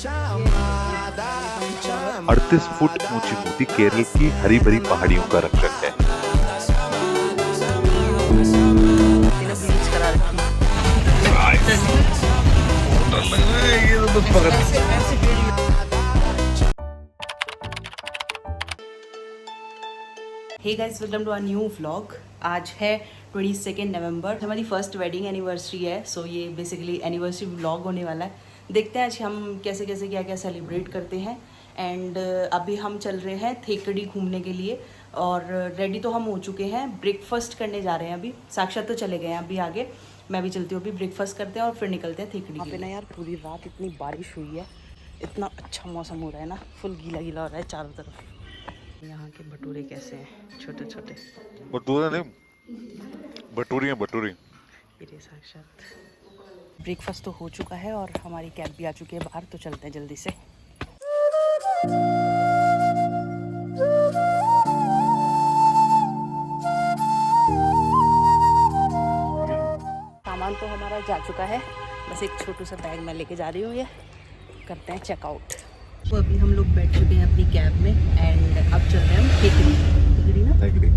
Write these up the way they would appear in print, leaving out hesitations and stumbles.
38 foot ऊंची मूर्ति केरल की हरी भरी पहाड़ियों का रक्षक है। Hey guys, welcome to our new vlog. आज है 22 नवंबर, हमारी फर्स्ट वेडिंग एनिवर्सरी है। सो ये बेसिकली एनिवर्सरी व्लॉग होने वाला है। देखते हैं आज हम कैसे कैसे क्या क्या सेलिब्रेट करते हैं। एंड अभी हम चल रहे हैं थेकड़ी घूमने के लिए और रेडी तो हम हो चुके हैं। ब्रेकफास्ट करने जा रहे हैं अभी। साक्षात तो चले गए हैं अभी आगे, मैं भी चलती हूँ। अभी ब्रेकफास्ट करते हैं और फिर निकलते हैं थेकड़ी। यहाँ पे ना यार पूरी रात इतनी बारिश हुई है, इतना अच्छा मौसम हो रहा है ना, फुल गीला गीला हो रहा है चारों तरफ। यहाँ के भटूरे कैसे हैं, छोटे छोटे भटूरे नहीं, भटूरी हैं भटूरी। ये साक्षात ब्रेकफास्ट तो हो चुका है और हमारी कैब भी आ चुकी है बाहर, तो चलते हैं जल्दी से। सामान तो हमारा जा चुका है, बस एक छोटू सा बैग मैं लेके जा रही हूँ। ये करते हैं चेकआउट। तो अभी हम लोग बैठ चुके हैं अपनी कैब में एंड अब चल रहे हैं हम थेकड़ी ना। थेकड़ी।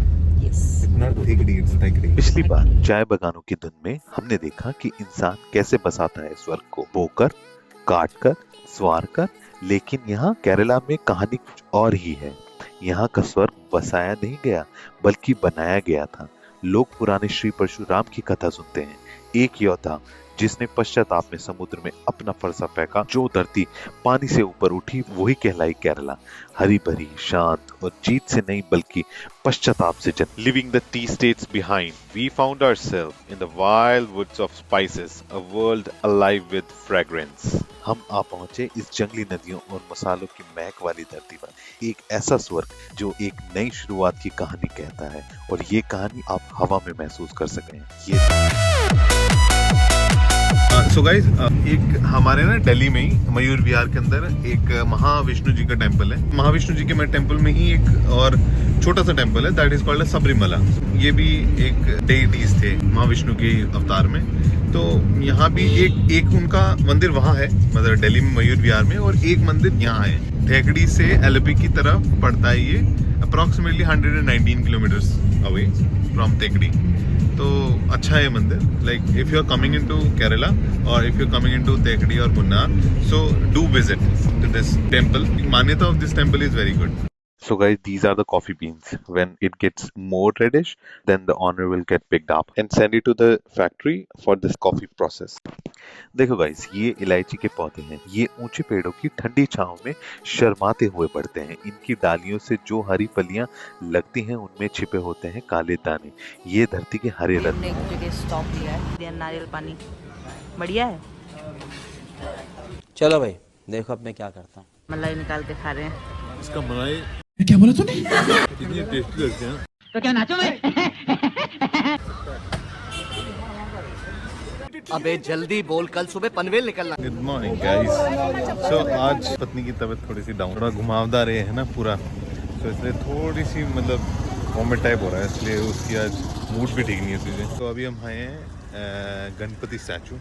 पिछली बार चाय बगानों की धुन में हमने देखा कि इंसान कैसे बसाता है स्वर्ग को, बोकर, काट कर, स्वार कर। लेकिन यहाँ केरला में कहानी कुछ और ही है। यहाँ का स्वर्ग बसाया नहीं गया बल्कि बनाया गया था। लोग पुराने श्री परशुराम की कथा सुनते हैं, एक योद्धा जिसने पश्चाताप में समुद्र में अपना फरसा फेंका। जो धरती पानी से ऊपर उठी वही कहलाई केरला। हरी भरी, शांत और जीत से नहीं बल्कि पश्चाताप से जन्म। Leaving the tea states behind, we found ourselves in the wild woods of spices, a world alive with fragrance. हम आ पहुंचे इस जंगली नदियों और मसालों की महक वाली धरती पर, एक ऐसा स्वर्ग जो एक नई शुरुआत की कहानी कहता है। और ये कहानी आप हवा में महसूस कर सकते हैं। ये सो गाइस, एक हमारे ना दिल्ली में ही मयूर विहार के अंदर एक महाविष्णु जी का टेंपल है। महाविष्णु जी के टेंपल में ही एक और छोटा सा टेंपल है, दैट इज कॉल्ड सबरीमला। ये भी एक डेइटीज थे महाविष्णु के अवतार में। तो यहाँ भी एक उनका मंदिर वहाँ है, मतलब दिल्ली में मयूर विहार में, और एक मंदिर यहाँ है। थेकड़ी से एलपी की तरफ पड़ता है ये, approximately 119 kilometres away from Thekkady. तो अच्छा है मंदिर। Like if you are coming into Kerala और if you are coming into Thekkady और Munnar, so do visit to this temple. मान्यता of this temple is very good. So guys, these are the coffee beans. When it gets more reddish, then the owner will get picked up and send it to the factory for this coffee process. देखो guys, ये इलायची के पौधे हैं। ये ऊंचे पेड़ों की ठंडी छांव में शर्माते हुए बढ़ते हैं। इनकी डालियों से जो हरी फलियां लगती हैं उनमें छिपे होते हैं काले दाने। ये धरती के हरे रत्न। हमने एक जगह स्टॉप लिया है, नारियल पानी बढ़िया है। चलो भाई, देखो अब मैं क्या करता हूँ। मलाई निकाल के खा रहे हैं। इसका मलाई क्या बोला तूने? कितनी टेस्टी लगते हैं। तो क्या नाचो मैं? अबे जल्दी बोल, कल सुबह पनवेल निकलना। Good morning guys. सो आज पत्नी की तबीयत थोड़ी सी डाउन, थोड़ा घुमावदार है ना पूरा, तो इसलिए थोड़ी सी मतलब वॉमिट टाइप हो रहा है, इसलिए उसकी आज मूड भी ठीक नहीं है चीज़ें। तो अभी हम आए हैं गणपति स्टैचू।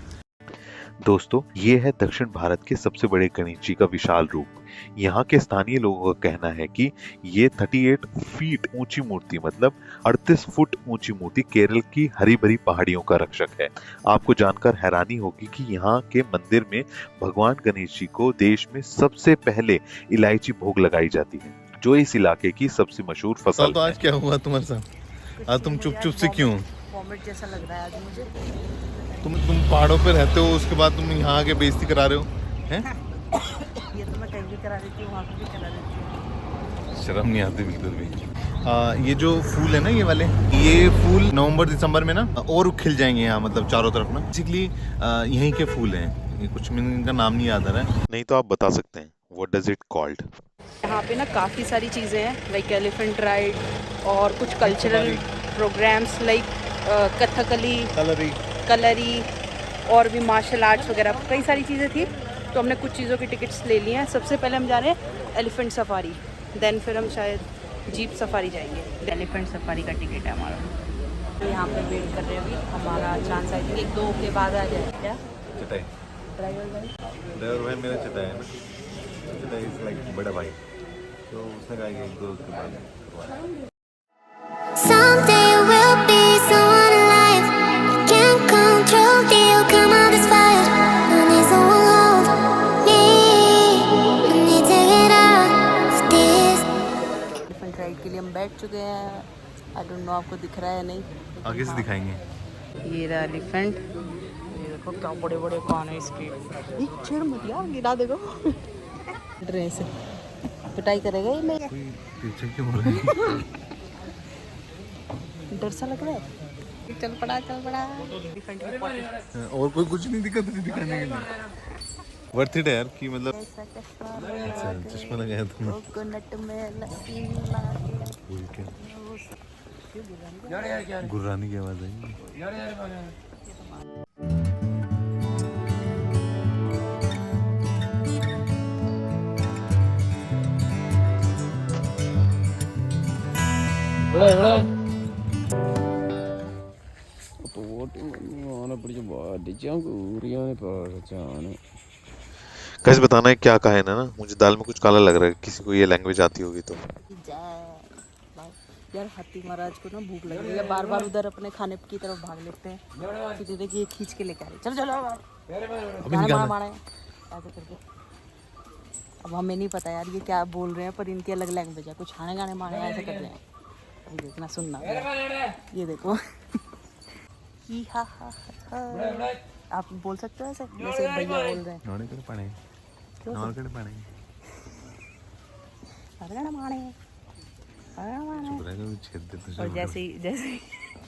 दोस्तों, ये है दक्षिण भारत के सबसे बड़े गणेश जी का विशाल रूप। यहाँ के स्थानीय लोगों का कहना है कि ये 38 फीट ऊंची मूर्ति, मतलब 38 फुट ऊंची मूर्ति केरल की हरी भरी पहाड़ियों का रक्षक है। आपको जानकर हैरानी होगी कि यहाँ के मंदिर में भगवान गणेश जी को देश में सबसे पहले इलायची भोग लगाई जाती है, जो इस इलाके की सबसे मशहूर फसल तो आज क्या हुआ तुम्हारे साथ? आज तुम चुप चुप से क्यों? वॉमिट जैसा लग रहा है आज मुझे। तुम पहाड़ों पे रहते हो, उसके बाद तुम यहाँ आके बेइज्जती करा रहे हो हैं? ये तो मैं कहीं भी करा देती हूँ, वहाँ पे भी करा देती हूँ। शर्म नहीं आती बिल्कुल भी। ये जो फूल है ना, ये वाले, ये फूल नवंबर दिसंबर में ना और खिल जाएंगे यहाँ, मतलब चारों तरफ ना। बेसिकली यहीं के फूल हैं, ये कुछ में इनका नाम नहीं याद आ रहा है। नहीं तो आप बता सकते हैं, व्हाट डज इट कॉल्ड? यहाँ पे ना काफ़ी सारी चीज़ें हैं, लाइक एलिफेंट राइड और कुछ cultural programs like Kathakali, Kalari और भी मार्शल आर्ट्स वगैरह कई सारी चीज़ें थी। तो हमने कुछ चीज़ों की टिकट्स ले ली हैं। सबसे पहले हम जा रहे हैं एलिफेंट सफारी, देन फिर हम शायद जीप सफारी जाएंगे। एलिफेंट सफारी का टिकट है हमारा। तो यहाँ पे वेट कर रहे हैं, अभी हमारा चांस आई थिंक 1-2 के बाद आ जाए। क्या ड्राइवर भाई मेरा चटा है ना, चटा इज लाइक बड़ा भाई, तो उसने कहा कि 1-2 के बाद Someday we'll be someone alive. You can't control the outcome of this fight. No need someone hold me. I need to get out of this. Elephant ride के लिए हम बैठ चुके हैं। आई डोंट नो आपको दिख रहा है नहीं। आगे से दिखाएंगे। ये रहा एलिफेंट। ये देखो क्या बड़े बड़े कान है इसके। ये चिड़ मत यार, गिरा देगा। ड्रेस पिटाई करेगा ये मेरे। कोई पीछे क्यों हो रहा है? डर सा लग रहा है। चल पड़ा एलिफेंट की पॉटी। और कोई कुछ नहीं दिखा तुझे दिखाने के लिए। वर्थ इट है यार कि मतलब अच्छा चश्मा लगाया तुमने। कोकोनट में लस्सी मिला के। बोल के गुर्राने की आवाज आई। कैसे बताना है क्या कहा है ना, मुझे दाल में कुछ काला लग रहा है, किसी को ये लैंग्वेज आती होगी तो। यार हाथी महाराज को ना भूख लग रही है, बार बार उधर अपने खाने की तरफ भाग लेते हैं। कि देखिए ये खींच के लेके आ रहे। चलो चलो गाना मारा है ऐसे करके। अब हमें नहीं पता यार ये क्या बोल रहे हैं, पर इनकी अलग लैंग्वेज है। कुछ खाने गाने मारे ऐसे कर रहे हैं। अभी देखना सुनना, ये देखो। ही हा हा हा। आप बोल सकते हो ऐसे जैसे भैया बोल रहे हैं। नौने कर पाने नौने कर पाने गाना मारे चुप रह जा, छेद दे तुझे। और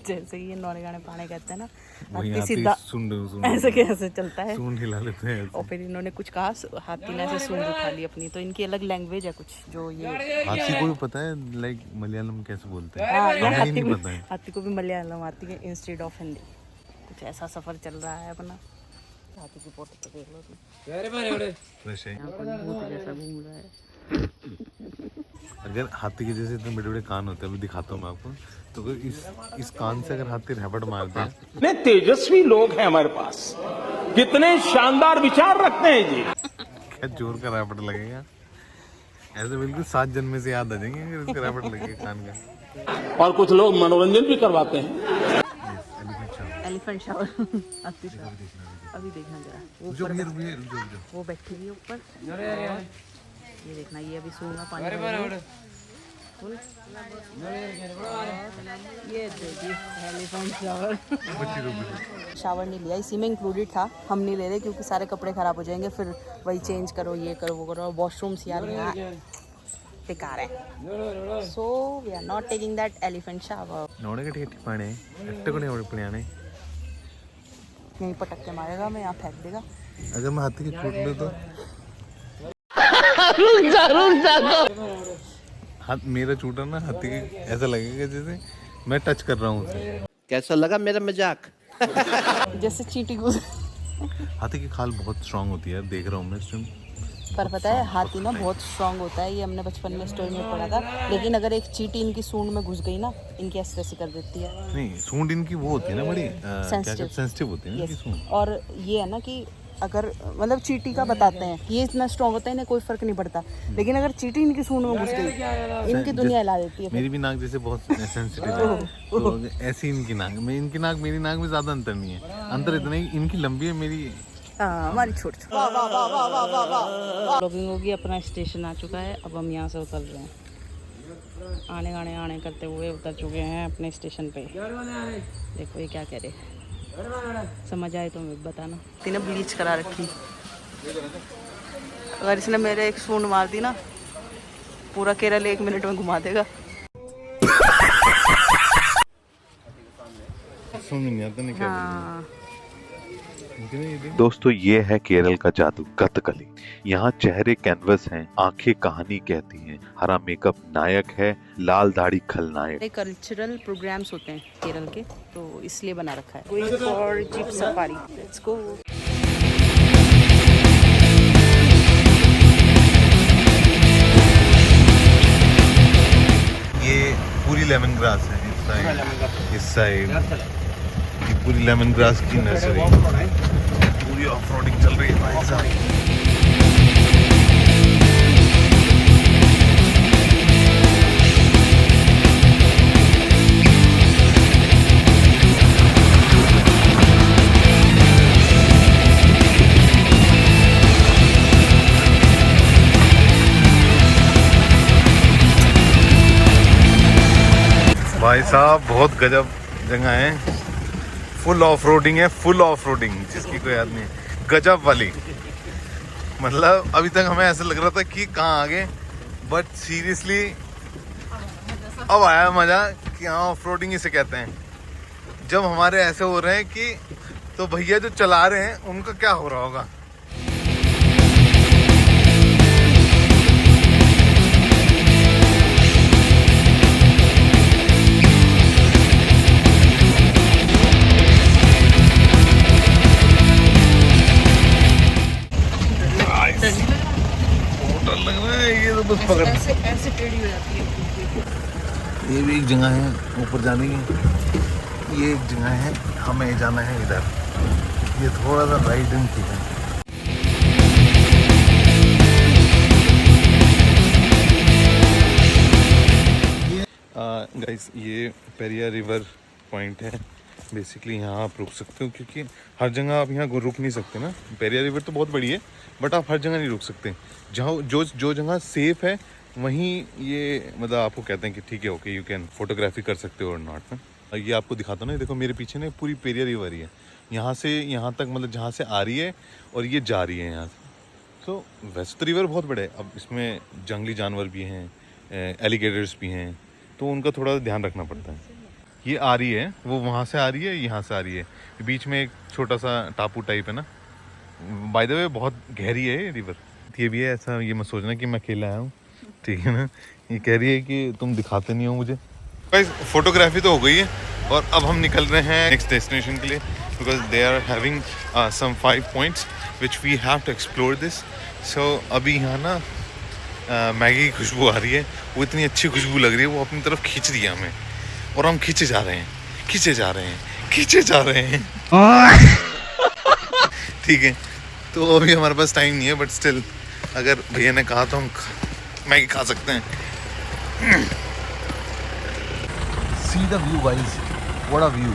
जैसे ही ये नौरे गाने पाने कहते हैं ना, वही हाथी हाथी सीधा सुन ऐसे कैसे चलता है। सूंड हिला लेते हैं और फिर इन्होंने कुछ कहा, हाथी ने ऐसे सूंड उठा ली अपनी। तो इनकी अलग लैंग्वेज है कुछ जो ये। हाथी को भी पता है लाइक मलयालम कैसे बोलते हैं। हाँ, ये हमें ही नहीं पता है। हाथी को भी मलयालम आती है इंस्टेड ऑफ हिंदी। कुछ ऐसा सफर चल रहा है अपना। हाथी की फोटो तो देख लो तुम। फ्रेश है। यहाँ पर भूत जैसा घूम रहा है। अगर हाथी के जैसे इतने बड़े बड़े कान होते हैं, अभी दिखाता हूँ मैं आपको, तो अगर इस कान से अगर हाथी रैपट मारते हैं। कितने तेजस्वी लोग हैं हमारे पास, कितने शानदार विचार रखते हैं जी। क्या जोर का रैपट लगेगा, ऐसे बिल्कुल 7 जन्म से याद आ जाएंगे अगर इसका रैपट लगेगा कान का। और कुछ लोग मनोरंजन भी करवाते हैं। Elephant shower. हाथी शावर अभी देखना जरा। वो वो बैठी हुई ऊपर। ये देखना, ये अभी सूंगा पानी में। ये देखिए एलिफेंट शावर। शावर नहीं लिया, इसी में इंक्लूडेड था। हम नहीं ले रहे क्योंकि सारे कपड़े खराब हो जाएंगे, फिर वही चेंज करो, ये करो, वो करो। वॉशरूम्स यार यहाँ बेकार है। So we are not taking that elephant shower. नौड़े के पाने अट्टे को नहीं पड़े यहीं पटक के मारेगा, मैं यहाँ फेंक देगा। अगर मैं हाथी के छूट लूँ तो हाथ मेरा छूटा ना, हाथी के ऐसा लगेगा जैसे मैं टच कर रहा हूँ उसे। कैसा लगा मेरा मजाक? जैसे चींटी को। हाथी की खाल बहुत स्ट्रांग होती है, देख रहा हूँ मैं इसमें। पर पता है हाथी ना बहुत स्ट्रांग होता है, ये हमने बचपन में स्टोरी में पढ़ा था। लेकिन अगर एक चींटी इनकी सूंड में घुस गई ना, इनकी ऐसे कर देती है। नहीं, सूंड इनकी वो होती है ना बड़ी सेंसिटिव होती है ना इनकी सूंड। और ये है ना कि अगर मतलब चींटी का बताते हैं ये इतना स्ट्रांग होता है, इन्हें कोई फर्क नहीं पड़ता। लेकिन अगर चींटी इनकी सूंड में घुस गई, इनकी दुनिया हिला देती है। मेरी भी नाक जैसे बहुत सेंसिटिव है, तो ऐसी इनकी नाक में, इनकी नाक मेरी नाक में ज्यादा अंतर नहीं है। अंतर इतना ही इनकी लंबी है, मेरी हमारी छोट ब्लॉगिंग होगी। अपना स्टेशन आ चुका है, अब हम यहाँ से उतर रहे हैं। आने करते हुए उतर चुके हैं अपने स्टेशन पे। देखो ये क्या कह रहे, समझ आए तो मैं बताना। इन्हें ब्लीच करा रखी, अगर इसने मेरे एक सूंड मार दी ना, पूरा केरल 1 मिनट में घुमा देगा। हाँ। दोस्तों ये है केरल का जादू, कथकली। यहाँ चेहरे कैनवस हैं, आंखें कहानी कहती हैं, हरा मेकअप नायक है, लाल दाढ़ी खलनायक। कल्चरल प्रोग्राम्स होते हैं केरल के, तो इसलिए बना रखा है। Going for jeep safari, let's go. ये पूरी लेमन ग्रास है इस साइड। ये पूरी लेमन ग्रास की नर्सरी, पूरी ऑफ रोडिंग चल चल रही है भाई साहब। भाई साहब बहुत गजब जगह है, फुल ऑफ रोडिंग है, फुल ऑफ रोडिंग जिसकी कोई याद नहीं है, गजब वाली। मतलब अभी तक हमें ऐसा लग रहा था कि कहाँ आ गए, बट सीरियसली अब आया मजा कि हाँ ऑफ रोडिंग इसे कहते हैं। जब हमारे ऐसे हो रहे हैं कि तो भैया जो चला रहे हैं उनका क्या हो रहा होगा। लग रहा है ये तो बस पकड़ ऐसे टेढ़ी हो जाती है। ये भी एक जगह है ऊपर जाने की, ये एक जगह है हमें जाना है इधर, ये थोड़ा सा राइट इन की है। गाइस ये पेरिया रिवर पॉइंट है, बेसिकली यहाँ आप रुक सकते हो क्योंकि हर जगह आप यहाँ रुक नहीं सकते ना। पेरिया रिवर तो बहुत बड़ी है बट आप हर जगह नहीं रुक सकते। जहाँ जो जगह सेफ है वहीं ये मतलब आपको कहते हैं कि ठीक है ओके यू कैन फोटोग्राफी कर सकते हो और नॉट ना। ये आपको दिखाता हूँ ना, देखो मेरे पीछे ना पूरी पेरिया रिवर ही है, यहाँ से यहाँ तक मतलब जहाँ से आ रही है और ये जा रही है यहाँ से। तो वैसे तो रिवर बहुत बड़े है, अब इसमें जंगली जानवर भी हैं, एलिगेटर्स भी हैं, तो उनका थोड़ा ध्यान रखना पड़ता है। ये आ रही है, वो वहाँ से आ रही है, यहाँ से आ रही है, बीच में एक छोटा सा टापू टाइप है ना। बाय द वे बहुत गहरी है ये रिवर। ये भी है ऐसा, ये मत सोचना कि मैं अकेला आया हूँ, ठीक है ना। ये कह रही है कि तुम दिखाते नहीं हो मुझे। फोटोग्राफी तो हो गई है और अब हम निकल रहे हैं नेक्स्ट डेस्टिनेशन के लिए, because they are having some 5 points which we have to explore this. So अभी यहाँ ना मैगी की खुशबू आ रही है, वो इतनी अच्छी खुशबू लग रही है, वो अपनी तरफ खींच रही है हमें और हम खींचे जा रहे हैं, खींचे जा रहे हैं, खींचे जा रहे हैं। ठीक है, तो अभी हमारे पास टाइम नहीं है बट स्टिल अगर भैया ने कहा तो हम मैगी खा सकते हैं। See the view guys, what a view.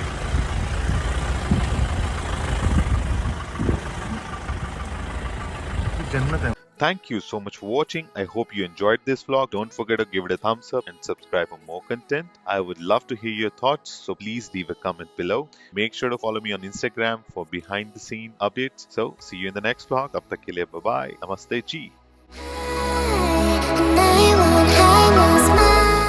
जन्नत है। Thank you so much for watching. I hope you enjoyed this vlog. Don't forget to give it a thumbs up and subscribe for more content. I would love to hear your thoughts, so please leave a comment below. Make sure to follow me on Instagram for behind the scene updates. So see you in the next vlog. Tab tak ke liye bye bye. Namaste ji.